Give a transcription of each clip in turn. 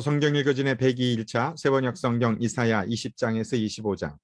성경 읽어진의 102일차 세번역 성경 이사야 20장에서 25장.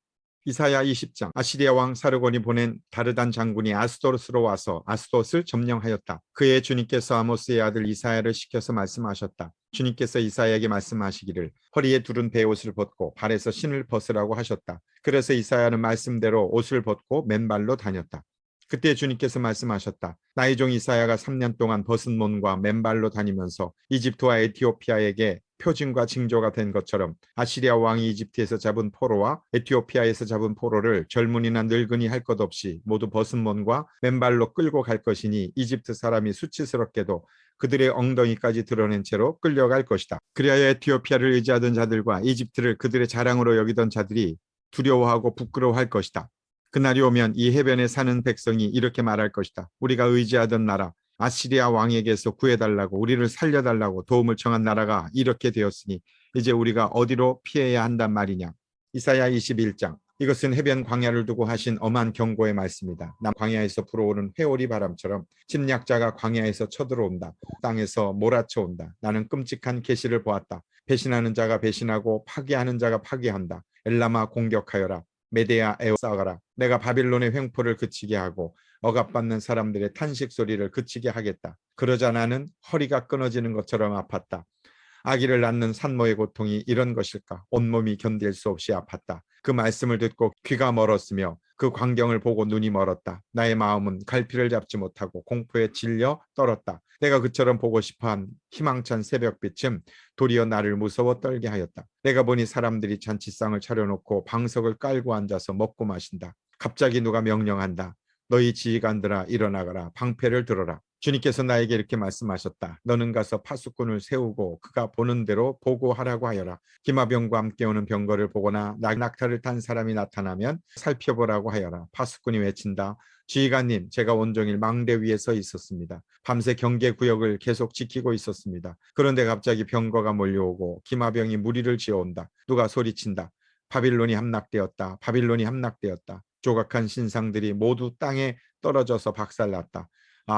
이사야 20장. 아시리아 왕 사르곤이 보낸 다르단 장군이 아스도스로 와서 아스돗을 점령하였다. 그의 주님께서 아모스의 아들 이사야를 시켜서 말씀하셨다. 주님께서 이사야에게 말씀하시기를 허리에 두른 베옷을 벗고 발에서 신을 벗으라고 하셨다. 그래서 이사야는 말씀대로 옷을 벗고 맨발로 다녔다. 그때 주님께서 말씀하셨다. 나의 종 이사야가 3년 동안 벗은 몸과 맨발로 다니면서 이집트와 에티오피아에게 표징과 징조가 된 것처럼 아시리아 왕이 이집트에서 잡은 포로와 에티오피아에서 잡은 포로를 젊은이나 늙은이 할 것 없이 모두 벗은 몸과 맨발로 끌고 갈 것이니 이집트 사람이 수치스럽게도 그들의 엉덩이까지 드러낸 채로 끌려갈 것이다. 그리하여 에티오피아를 의지하던 자들과 이집트를 그들의 자랑으로 여기던 자들이 두려워하고 부끄러워할 것이다. 그날이 오면 이 해변에 사는 백성이 이렇게 말할 것이다. 우리가 의지하던 나라 아시리아 왕에게서 구해달라고 우리를 살려달라고 도움을 청한 나라가 이렇게 되었으니 이제 우리가 어디로 피해야 한단 말이냐. 이사야 21장. 이것은 해변 광야를 두고 하신 엄한 경고의 말씀이다. 남 광야에서 불어오는 회오리 바람처럼 침략자가 광야에서 쳐들어온다. 땅에서 몰아쳐온다. 나는 끔찍한 계시를 보았다. 배신하는 자가 배신하고 파괴하는 자가 파괴한다. 엘라마 공격하여라. 메데아 에워싸가라. 내가 바빌론의 횡포를 그치게 하고 억압받는 사람들의 탄식 소리를 그치게 하겠다. 그러자 나는 허리가 끊어지는 것처럼 아팠다. 아기를 낳는 산모의 고통이 이런 것일까? 온몸이 견딜 수 없이 아팠다. 그 말씀을 듣고 귀가 멀었으며 그 광경을 보고 눈이 멀었다. 나의 마음은 갈피를 잡지 못하고 공포에 질려 떨었다. 내가 그처럼 보고 싶어한 희망찬 새벽빛은 도리어 나를 무서워 떨게 하였다. 내가 보니 사람들이 잔치상을 차려놓고 방석을 깔고 앉아서 먹고 마신다. 갑자기 누가 명령한다. 너희 지휘관들아 일어나거라. 방패를 들어라. 주님께서 나에게 이렇게 말씀하셨다. 너는 가서 파수꾼을 세우고 그가 보는 대로 보고하라고 하여라. 기마병과 함께 오는 병거를 보거나 낙타를 탄 사람이 나타나면 살펴보라고 하여라. 파수꾼이 외친다. 지휘관님, 제가 온종일 망대 위에 서 있었습니다. 밤새 경계구역을 계속 지키고 있었습니다. 그런데 갑자기 병거가 몰려오고 기마병이 무리를 지어온다. 누가 소리친다. 바빌론이 함락되었다. 바빌론이 함락되었다. 조각한 신상들이 모두 땅에 떨어져서 박살났다.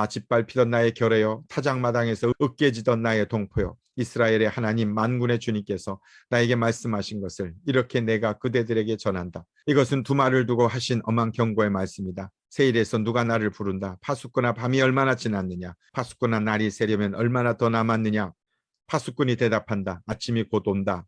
짓밟히던 나의 결여여, 타작마당에서 으깨지던 나의 동포여, 이스라엘의 하나님 만군의 주님께서 나에게 말씀하신 것을 이렇게 내가 그대들에게 전한다. 이것은 두 말을 두고 하신 엄한 경고의 말씀이다. 세일에서 누가 나를 부른다. 파수꾼아, 밤이 얼마나 지났느냐. 파수꾼아, 날이 새려면 얼마나 더 남았느냐. 파수꾼이 대답한다. 아침이 곧 온다.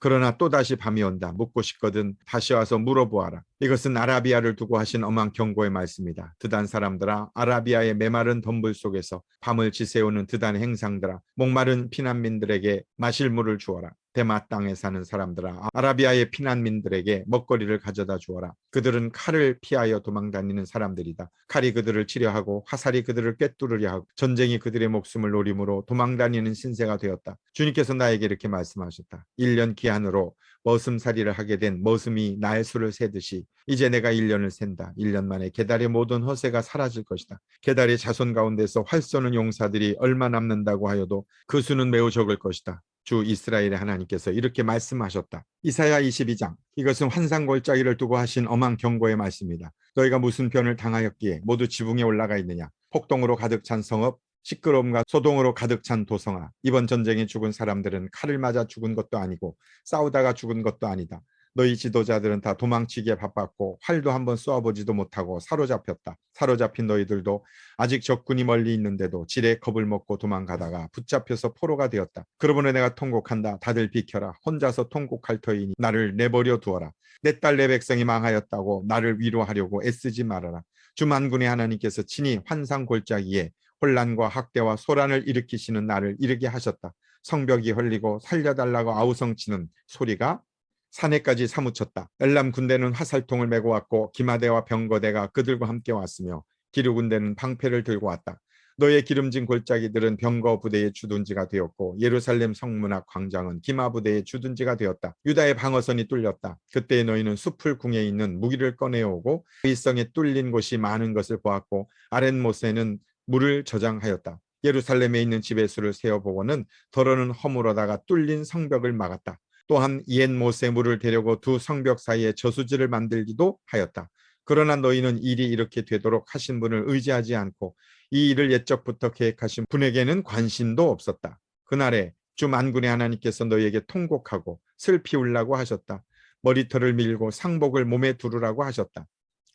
그러나 또다시 밤이 온다. 묻고 싶거든 다시 와서 물어보아라. 이것은 아라비아를 두고 하신 엄한 경고의 말씀이다. 드단 사람들아, 아라비아의 메마른 덤불 속에서 밤을 지새우는 드단 행상들아, 목마른 피난민들에게 마실 물을 주어라. 대마 땅에 사는 사람들아, 아라비아의 피난민들에게 먹거리를 가져다 주어라. 그들은 칼을 피하여 도망다니는 사람들이다. 칼이 그들을 치려하고 화살이 그들을 꿰뚫으려 하고 전쟁이 그들의 목숨을 노림으로 도망다니는 신세가 되었다. 주님께서 나에게 이렇게 말씀하셨다. 1년 기한으로 머슴살이를 하게 된 머슴이 날수를 세듯이 이제 내가 1년을 샌다. 1년 만에 게달의 모든 허세가 사라질 것이다. 게달의 자손 가운데서 활 쏘는 용사들이 얼마 남는다고 하여도 그 수는 매우 적을 것이다. 주 이스라엘의 하나님께서 이렇게 말씀하셨다. 이사야 22장. 이것은 환상골짜기를 두고 하신 엄한 경고의 말씀이다. 너희가 무슨 변을 당하였기에 모두 지붕에 올라가 있느냐. 폭동으로 가득 찬 성읍, 시끄러움과 소동으로 가득 찬 도성아. 이번 전쟁에 죽은 사람들은 칼을 맞아 죽은 것도 아니고 싸우다가 죽은 것도 아니다. 너희 지도자들은 다 도망치기에 바빴고 활도 한번 쏘아보지도 못하고 사로잡혔다. 사로잡힌 너희들도 아직 적군이 멀리 있는데도 지레 겁을 먹고 도망가다가 붙잡혀서 포로가 되었다. 그러므로 내가 통곡한다. 다들 비켜라. 혼자서 통곡할 터이니 나를 내버려 두어라. 내 딸 내 백성이 망하였다고 나를 위로하려고 애쓰지 말아라. 주 만군의 하나님께서 친히 환상 골짜기에 혼란과 학대와 소란을 일으키시는 나를 이르게 하셨다. 성벽이 헐리고 살려달라고 아우성치는 소리가 산에까지 사무쳤다. 엘람 군대는 화살통을 메고 왔고 기마대와 병거대가 그들과 함께 왔으며 기르 군대는 방패를 들고 왔다. 너의 기름진 골짜기들은 병거 부대의 주둔지가 되었고 예루살렘 성문 앞 광장은 기마 부대의 주둔지가 되었다. 유다의 방어선이 뚫렸다. 그때 너희는 숲을 궁에 있는 무기를 꺼내오고 일성에 뚫린 곳이 많은 것을 보았고 아렛못에는 물을 저장하였다. 예루살렘에 있는 집의 수를 세어보고는 더러는 허물어다가 뚫린 성벽을 막았다. 또한 옛 못에 물을 대려고 두 성벽 사이에 저수지를 만들기도 하였다. 그러나 너희는 일이 이렇게 되도록 하신 분을 의지하지 않고 이 일을 옛적부터 계획하신 분에게는 관심도 없었다. 그날에 주 만군의 하나님께서 너희에게 통곡하고 슬피 울라고 하셨다. 머리털을 밀고 상복을 몸에 두르라고 하셨다.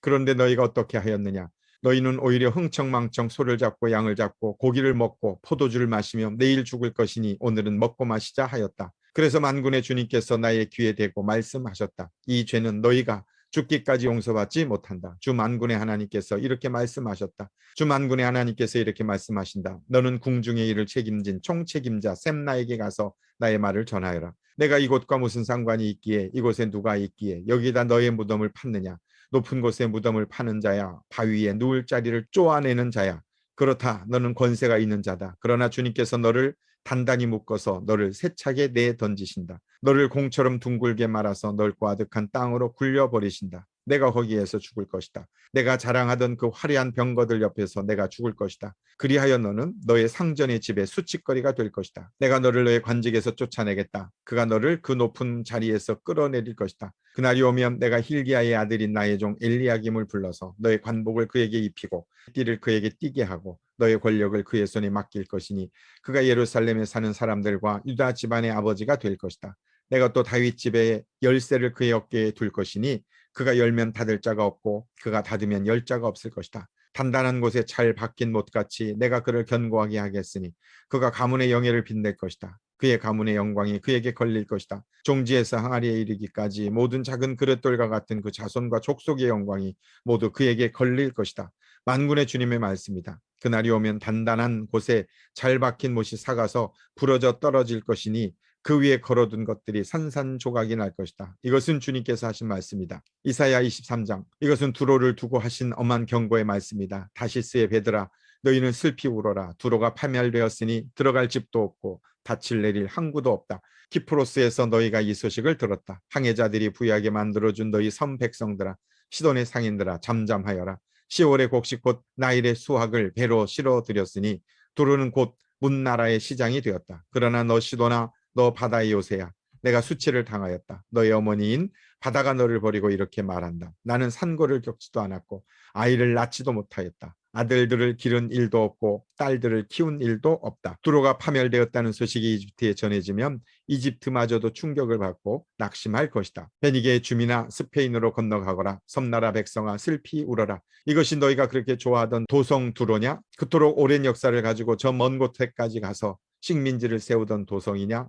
그런데 너희가 어떻게 하였느냐? 너희는 오히려 흥청망청 소를 잡고 양을 잡고 고기를 먹고 포도주를 마시며 내일 죽을 것이니 오늘은 먹고 마시자 하였다. 그래서 만군의 주님께서 나의 귀에 대고 말씀하셨다. 이 죄는 너희가 죽기까지 용서받지 못한다. 주 만군의 하나님께서 이렇게 말씀하셨다. 주 만군의 하나님께서 이렇게 말씀하신다. 너는 궁중의 일을 책임진 총책임자 셈나에게 가서 나의 말을 전하여라. 내가 이곳과 무슨 상관이 있기에, 이곳에 누가 있기에 여기다 너의 무덤을 팠느냐? 높은 곳에 무덤을 파는 자야, 바위에 누울 자리를 쪼아내는 자야. 그렇다, 너는 권세가 있는 자다. 그러나 주님께서 너를 단단히 묶어서 너를 세차게 내던지신다. 너를 공처럼 둥글게 말아서 넓고 아득한 땅으로 굴려버리신다. 내가 거기에서 죽을 것이다. 내가 자랑하던 그 화려한 병거들 옆에서 내가 죽을 것이다. 그리하여 너는 너의 상전의 집에 수치거리가 될 것이다. 내가 너를 너의 관직에서 쫓아내겠다. 그가 너를 그 높은 자리에서 끌어내릴 것이다. 그날이 오면 내가 힐기야의 아들인 나의 종 엘리야김을 불러서 너의 관복을 그에게 입히고 띠를 그에게 띠게 하고 너의 권력을 그의 손에 맡길 것이니 그가 예루살렘에 사는 사람들과 유다 집안의 아버지가 될 것이다. 내가 또 다윗 집의 열쇠를 그의 어깨에 둘 것이니 그가 열면 닫을 자가 없고 그가 닫으면 열 자가 없을 것이다. 단단한 곳에 잘 박힌 못같이 내가 그를 견고하게 하겠으니 그가 가문의 영예를 빛낼 것이다. 그의 가문의 영광이 그에게 걸릴 것이다. 종지에서 항아리에 이르기까지 모든 작은 그릇돌과 같은 그 자손과 족속의 영광이 모두 그에게 걸릴 것이다. 만군의 주님의 말씀이다. 그날이 오면 단단한 곳에 잘 박힌 못이 삭아서 부러져 떨어질 것이니 그 위에 걸어둔 것들이 산산조각이 날 것이다. 이것은 주님께서 하신 말씀이다. 이사야 23장. 이것은 두로를 두고 하신 엄한 경고의 말씀이다. 다시스의 베드라, 너희는 슬피 울어라. 두로가 파멸되었으니 들어갈 집도 없고 닻을 내릴 항구도 없다. 키프로스에서 너희가 이 소식을 들었다. 항해자들이 부유하게 만들어준 너희 섬 백성들아, 시돈의 상인들아, 잠잠하여라. 시월의 곡식 곧 나일의 수확을 배로 실어들였으니 두로는 곧 문나라의 시장이 되었다. 그러나 너 시도나 너 바다의 요새야. 내가 수치를 당하였다. 너의 어머니인 바다가 너를 버리고 이렇게 말한다. 나는 산고를 겪지도 않았고 아이를 낳지도 못하였다. 아들들을 기른 일도 없고 딸들을 키운 일도 없다. 두로가 파멸되었다는 소식이 이집트에 전해지면 이집트마저도 충격을 받고 낙심할 것이다. 베니게의 주민아 스페인으로 건너가거라. 섬나라 백성아 슬피 울어라. 이것이 너희가 그렇게 좋아하던 도성 두로냐? 그토록 오랜 역사를 가지고 저 먼 곳에까지 가서 식민지를 세우던 도성이냐?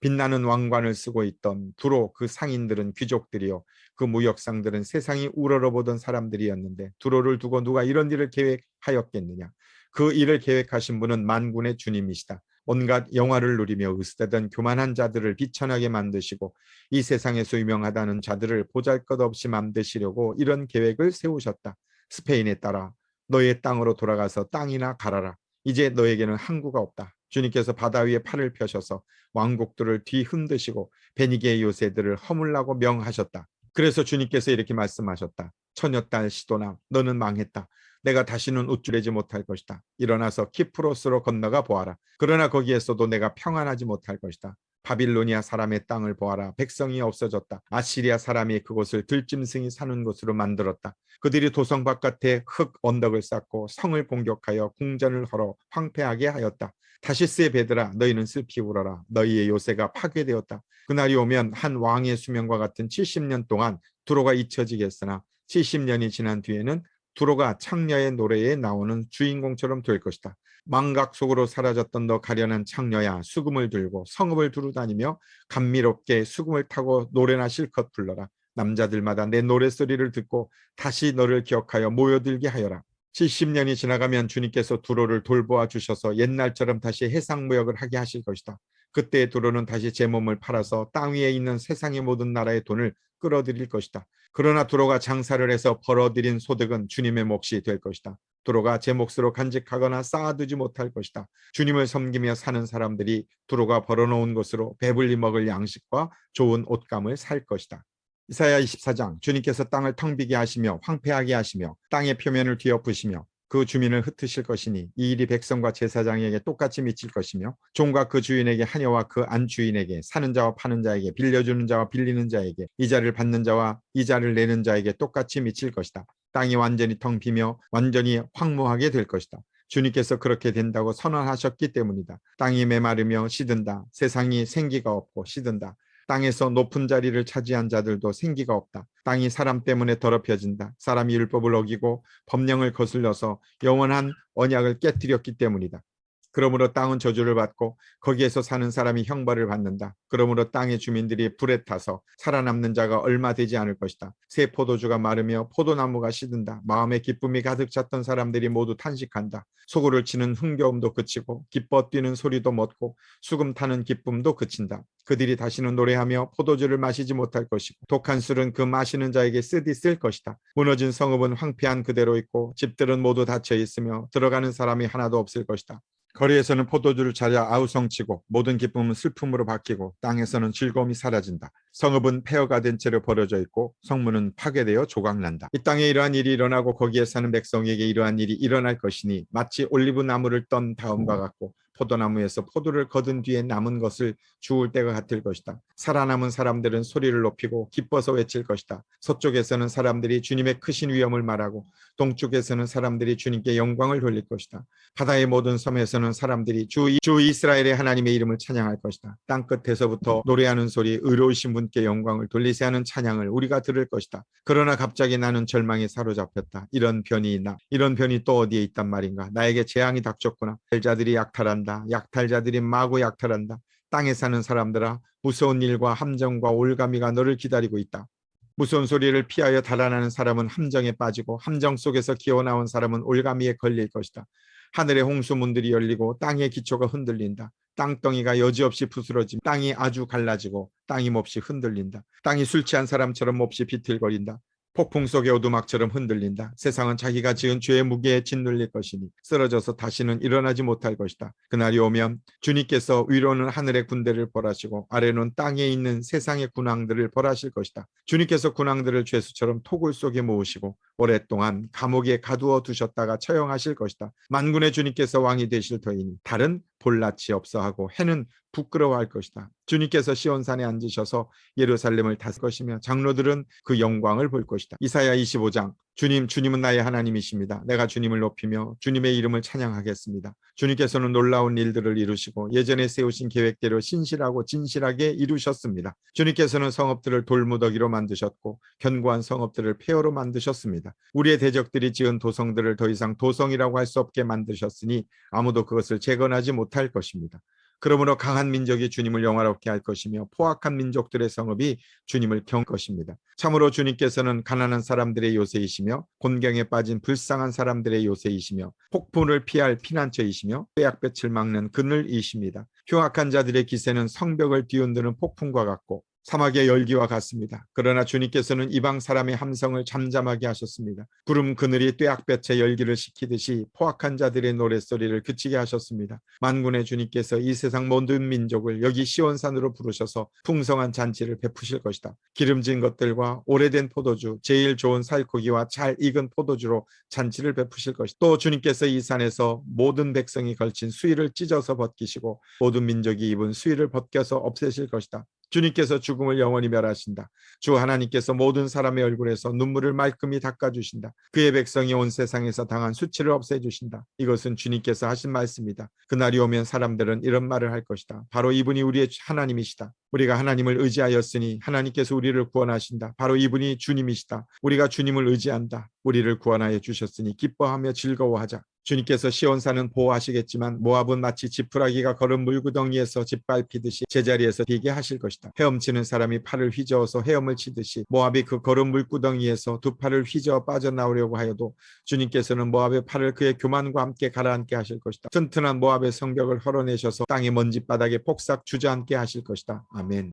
빛나는 왕관을 쓰고 있던 두로 그 상인들은 귀족들이요 그 무역상들은 세상이 우러러보던 사람들이었는데 두로를 두고 누가 이런 일을 계획하였겠느냐. 그 일을 계획하신 분은 만군의 주님이시다. 온갖 영화를 누리며 으스대던 교만한 자들을 비천하게 만드시고 이 세상에서 유명하다는 자들을 보잘것없이 만드시려고 이런 계획을 세우셨다. 스페인에 따라 너의 땅으로 돌아가서 땅이나 갈아라. 이제 너에게는 항구가 없다. 주님께서 바다 위에 팔을 펴셔서 왕국들을 뒤흔드시고 베니게의 요새들을 허물라고 명하셨다. 그래서 주님께서 이렇게 말씀하셨다. 처녀딸 시도나 너는 망했다. 내가 다시는 우쭐해지 못할 것이다. 일어나서 키프로스로 건너가 보아라. 그러나 거기에서도 내가 평안하지 못할 것이다. 바빌로니아 사람의 땅을 보아라. 백성이 없어졌다. 아시리아 사람이 그곳을 들짐승이 사는 곳으로 만들었다. 그들이 도성 바깥에 흙 언덕을 쌓고 성을 공격하여 궁전을 헐어 황폐하게 하였다. 다시스의 베드라 너희는 슬피 울어라. 너희의 요새가 파괴되었다. 그날이 오면 한 왕의 수명과 같은 70년 동안 두로가 잊혀지겠으나 70년이 지난 뒤에는 두로가 창녀의 노래에 나오는 주인공처럼 될 것이다. 망각 속으로 사라졌던 너 가련한 창녀야, 수금을 들고 성읍을 두루다니며 감미롭게 수금을 타고 노래나 실컷 불러라. 남자들마다 내 노랫소리를 듣고 다시 너를 기억하여 모여들게 하여라. 70년이 지나가면 주님께서 두로를 돌보아 주셔서 옛날처럼 다시 해상무역을 하게 하실 것이다. 그때 두로는 다시 제 몸을 팔아서 땅 위에 있는 세상의 모든 나라의 돈을 끌어들일 것이다. 그러나 두로가 장사를 해서 벌어들인 소득은 주님의 몫이 될 것이다. 두로가 제 몫으로 간직하거나 쌓아두지 못할 것이다. 주님을 섬기며 사는 사람들이 두로가 벌어놓은 것으로 배불리 먹을 양식과 좋은 옷감을 살 것이다. 이사야 24장. 주님께서 땅을 텅 비게 하시며 황폐하게 하시며 땅의 표면을 뒤엎으시며 그 주민을 흩으실 것이니 이 일이 백성과 제사장에게 똑같이 미칠 것이며 종과 그 주인에게 하녀와 그 안주인에게 사는 자와 파는 자에게 빌려주는 자와 빌리는 자에게 이자를 받는 자와 이자를 내는 자에게 똑같이 미칠 것이다. 땅이 완전히 텅 비며 완전히 황무하게 될 것이다. 주님께서 그렇게 된다고 선언하셨기 때문이다. 땅이 메마르며 시든다. 세상이 생기가 없고 시든다. 땅에서 높은 자리를 차지한 자들도 생기가 없다. 땅이 사람 때문에 더럽혀진다. 사람이 율법을 어기고 법령을 거슬러서 영원한 언약을 깨뜨렸기 때문이다. 그러므로 땅은 저주를 받고 거기에서 사는 사람이 형벌을 받는다. 그러므로 땅의 주민들이 불에 타서 살아남는 자가 얼마 되지 않을 것이다. 새 포도주가 마르며 포도나무가 시든다. 마음의 기쁨이 가득 찼던 사람들이 모두 탄식한다. 소구를 치는 흥겨움도 그치고 기뻐 뛰는 소리도 멎고 수금 타는 기쁨도 그친다. 그들이 다시는 노래하며 포도주를 마시지 못할 것이고 독한 술은 그 마시는 자에게 쓰디 쓸 것이다. 무너진 성읍은 황폐한 그대로 있고 집들은 모두 닫혀 있으며 들어가는 사람이 하나도 없을 것이다. 거리에서는 포도주를 찾아 아우성치고 모든 기쁨은 슬픔으로 바뀌고 땅에서는 즐거움이 사라진다. 성읍은 폐허가 된 채로 버려져 있고 성문은 파괴되어 조각난다. 이 땅에 이러한 일이 일어나고 거기에 사는 백성에게 이러한 일이 일어날 것이니 마치 올리브 나무를 떤 다음과 같고 포도나무에서 포도를 거둔 뒤에 남은 것을 주울 때가 같을 것이다. 살아남은 사람들은 소리를 높이고 기뻐서 외칠 것이다. 서쪽에서는 사람들이 주님의 크신 위엄을 말하고 동쪽에서는 사람들이 주님께 영광을 돌릴 것이다. 바다의 모든 섬에서는 사람들이 주 이스라엘의 하나님의 이름을 찬양할 것이다. 땅끝에서부터 노래하는 소리, 의로우신 분께 영광을 돌리세 하는 찬양을 우리가 들을 것이다. 그러나 갑자기 나는 절망에 사로잡혔다. 이런 변이 있나? 이런 변이 또 어디에 있단 말인가? 나에게 재앙이 닥쳤구나. 약탈자들이 약탈한다. 약탈자들이 마구 약탈한다. 땅에 사는 사람들아, 무서운 일과 함정과 올가미가 너를 기다리고 있다. 무서운 소리를 피하여 달아나는 사람은 함정에 빠지고 함정 속에서 기어나온 사람은 올가미에 걸릴 것이다. 하늘의 홍수문들이 열리고 땅의 기초가 흔들린다. 땅덩이가 여지없이 부스러짐, 땅이 아주 갈라지고 땅이 몹시 흔들린다. 땅이 술 취한 사람처럼 몹시 비틀거린다. 폭풍 속의 오두막처럼 흔들린다. 세상은 자기가 지은 죄의 무게에 짓눌릴 것이니 쓰러져서 다시는 일어나지 못할 것이다. 그날이 오면 주님께서 위로는 하늘의 군대를 벌하시고 아래는 땅에 있는 세상의 군왕들을 벌하실 것이다. 주님께서 군왕들을 죄수처럼 토굴 속에 모으시고 오랫동안 감옥에 가두어 두셨다가 처형하실 것이다. 만군의 주님께서 왕이 되실 터이니 달은 볼낯이 없어 하고 해는 부끄러워할 것이다. 주님께서 시온산에 앉으셔서 예루살렘을 다스릴 것이며 장로들은 그 영광을 볼 것이다. 이사야 25장. 주님은 나의 하나님이십니다. 내가 주님을 높이며 주님의 이름을 찬양하겠습니다. 주님께서는 놀라운 일들을 이루시고 예전에 세우신 계획대로 신실하고 진실하게 이루셨습니다. 주님께서는 성읍들을 돌무더기로 만드셨고 견고한 성읍들을 폐허로 만드셨습니다. 우리의 대적들이 지은 도성들을 더 이상 도성이라고 할 수 없게 만드셨으니 아무도 그것을 재건하지 못할 것입니다. 그러므로 강한 민족이 주님을 영화롭게 할 것이며 포악한 민족들의 성읍이 주님을 경 것입니다. 참으로 주님께서는 가난한 사람들의 요새이시며 곤경에 빠진 불쌍한 사람들의 요새이시며 폭풍을 피할 피난처이시며 뼈약볕을 막는 그늘이십니다. 흉악한 자들의 기세는 성벽을 뒤흔드는 폭풍과 같고 사막의 열기와 같습니다. 그러나 주님께서는 이방 사람의 함성을 잠잠하게 하셨습니다. 구름 그늘이 뙤약볕의 열기를 식히듯이 포악한 자들의 노랫소리를 그치게 하셨습니다. 만군의 주님께서 이 세상 모든 민족을 여기 시온산으로 부르셔서 풍성한 잔치를 베푸실 것이다. 기름진 것들과 오래된 포도주, 제일 좋은 살코기와 잘 익은 포도주로 잔치를 베푸실 것이다. 또 주님께서 이 산에서 모든 백성이 걸친 수의를 찢어서 벗기시고 모든 민족이 입은 수의를 벗겨서 없애실 것이다. 주님께서 죽음을 영원히 멸하신다. 주 하나님께서 모든 사람의 얼굴에서 눈물을 말끔히 닦아주신다. 그의 백성이 온 세상에서 당한 수치를 없애주신다. 이것은 주님께서 하신 말씀이다. 그날이 오면 사람들은 이런 말을 할 것이다. 바로 이분이 우리의 하나님이시다. 우리가 하나님을 의지하였으니 하나님께서 우리를 구원하신다. 바로 이분이 주님이시다. 우리가 주님을 의지한다. 우리를 구원하여 주셨으니 기뻐하며 즐거워하자. 주님께서 시온산은 보호하시겠지만 모압은 마치 지푸라기가 걸은 물구덩이에서 짓밟히듯이 제자리에서 비게 하실 것이다. 헤엄치는 사람이 팔을 휘저어서 헤엄을 치듯이 모압이 그 걸은 물구덩이에서 두 팔을 휘저어 빠져나오려고 하여도 주님께서는 모압의 팔을 그의 교만과 함께 가라앉게 하실 것이다. 튼튼한 모압의 성벽을 헐어내셔서 땅의 먼지바닥에 폭삭 주저앉게 하실 것이다. 아멘.